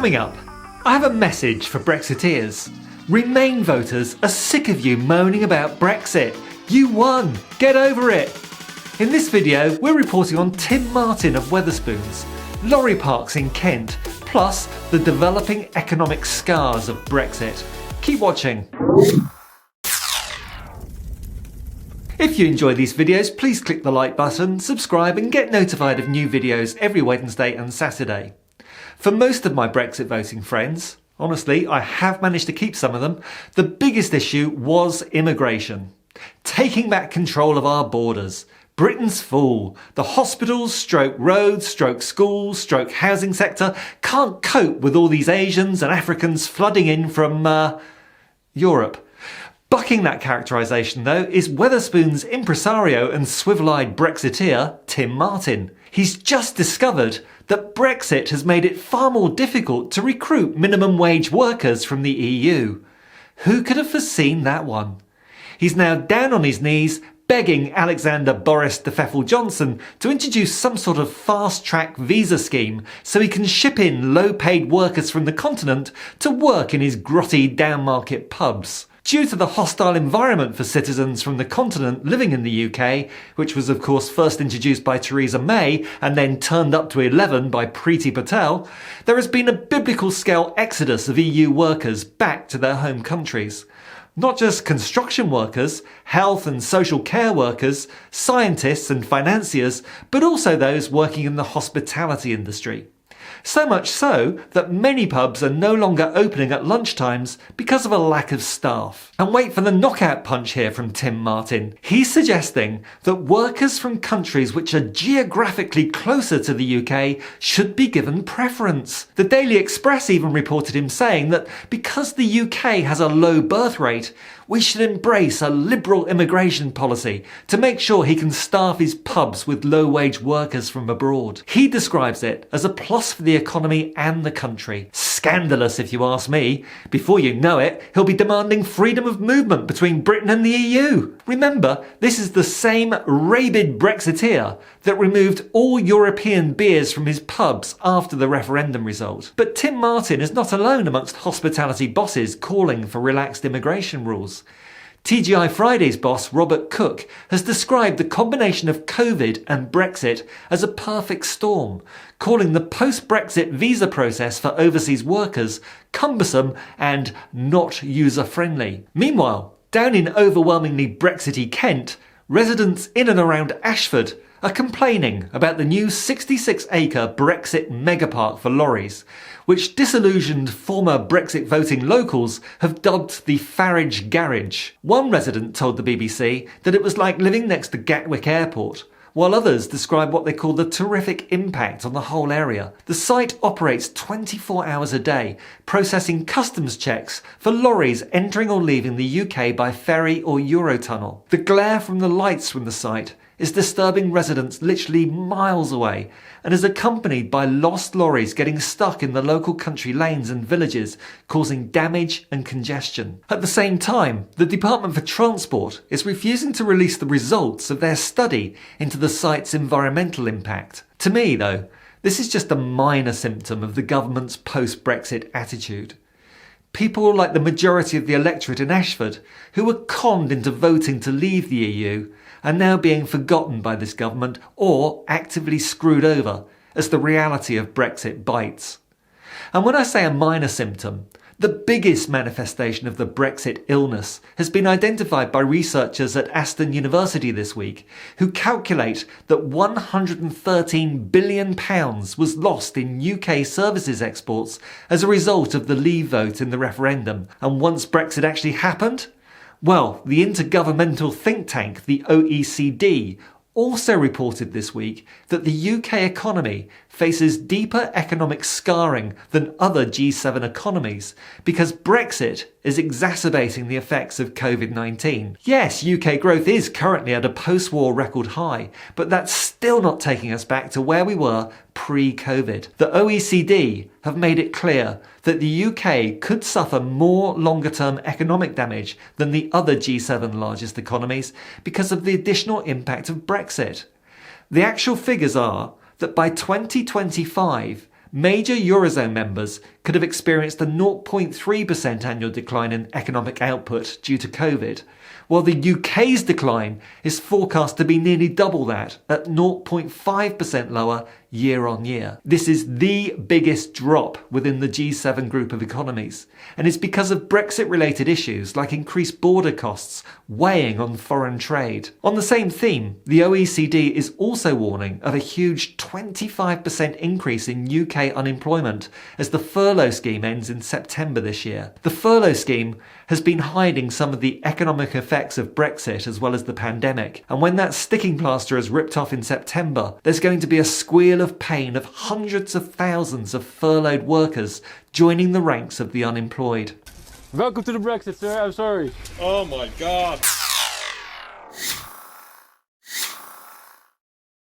Coming up, I have a message for Brexiteers. Remain voters are sick of you moaning about Brexit. You won! Get over it! In this video, we're reporting on Tim Martin of Wetherspoons, lorry parks in Kent, plus the developing economic scars of Brexit. Keep watching. If you enjoy these videos, please click the like button, subscribe and get notified of new videos every Wednesday and Saturday. For most of my Brexit voting friends, honestly, I have managed to keep some of them, the biggest issue was immigration. Taking back control of our borders. Britain's full. The hospitals, roads, schools, housing sector can't cope with all these Asians and Africans flooding in from, Europe. Bucking that characterisation, though, is Wetherspoons impresario and swivel-eyed Brexiteer Tim Martin. He's just discovered that Brexit has made it far more difficult to recruit minimum wage workers from the EU. Who could have foreseen that one? He's now down on his knees begging Alexander Boris de Pfeffel Johnson to introduce some sort of fast-track visa scheme so he can ship in low-paid workers from the continent to work in his grotty down-market pubs. Due to the hostile environment for citizens from the continent living in the UK, which was of course first introduced by Theresa May and then turned up to 11 by Priti Patel, there has been a biblical-scale exodus of EU workers back to their home countries. Not just construction workers, health and social care workers, scientists and financiers, but also those working in the hospitality industry. So much so that many pubs are no longer opening at lunchtimes because of a lack of staff. And wait for the knockout punch here from Tim Martin. He's suggesting that workers from countries which are geographically closer to the UK should be given preference. The Daily Express even reported him saying that because the UK has a low birth rate, we should embrace a liberal immigration policy to make sure he can staff his pubs with low-wage workers from abroad. He describes it as a plus for the economy and the country. Scandalous if you ask me. Before you know it, he'll be demanding freedom of movement between Britain and the EU. Remember, this is the same rabid Brexiteer that removed all European beers from his pubs after the referendum result. But Tim Martin is not alone amongst hospitality bosses calling for relaxed immigration rules. TGI Friday's boss Robert Cook has described the combination of COVID and Brexit as a perfect storm, calling the post-Brexit visa process for overseas workers cumbersome and not user-friendly. Meanwhile, down in overwhelmingly Brexity Kent, residents in and around Ashford are complaining about the new 66-acre Brexit megapark for lorries, which disillusioned former Brexit voting locals have dubbed the Farage garage. One resident told the BBC that it was like living next to Gatwick Airport, while others describe what they call the terrific impact on the whole area. The site operates 24 hours a day, processing customs checks for lorries entering or leaving the UK by ferry or Eurotunnel. The glare from the lights from the site is disturbing residents literally miles away and is accompanied by lost lorries getting stuck in the local country lanes and villages, causing damage and congestion. At the same time, the Department for Transport is refusing to release the results of their study into the site's environmental impact. To me, though, this is just a minor symptom of the government's post-Brexit attitude. People like the majority of the electorate in Ashford, who were conned into voting to leave the EU, are now being forgotten by this government or actively screwed over as the reality of Brexit bites. And when I say a minor symptom, the biggest manifestation of the Brexit illness has been identified by researchers at Ashford University this week, who calculate that £113 billion was lost in UK services exports as a result of the Leave vote in the referendum. And once Brexit actually happened, well, the intergovernmental think tank, the OECD, also reported this week that the UK economy faces deeper economic scarring than other G7 economies because Brexit is exacerbating the effects of COVID-19. Yes, UK growth is currently at a post-war record high, but that's still not taking us back to where we were pre-COVID. The OECD have made it clear that the UK could suffer more longer-term economic damage than the other G7 largest economies because of the additional impact of Brexit. The actual figures are that by 2025, Major Eurozone members could have experienced a 0.3% annual decline in economic output due to COVID, while the UK's decline is forecast to be nearly double that, at 0.5% lower year on year. This is the biggest drop within the G7 group of economies, and it's because of Brexit-related issues like increased border costs weighing on foreign trade. On the same theme, the OECD is also warning of a huge 25% increase in UK unemployment as the furlough scheme ends in September this year. The furlough scheme has been hiding some of the economic effects of Brexit as well as the pandemic, and when that sticking plaster is ripped off in September, there's going to be a squeal of pain of hundreds of thousands of furloughed workers joining the ranks of the unemployed. Welcome to the Brexit, sir. I'm sorry. Oh my God.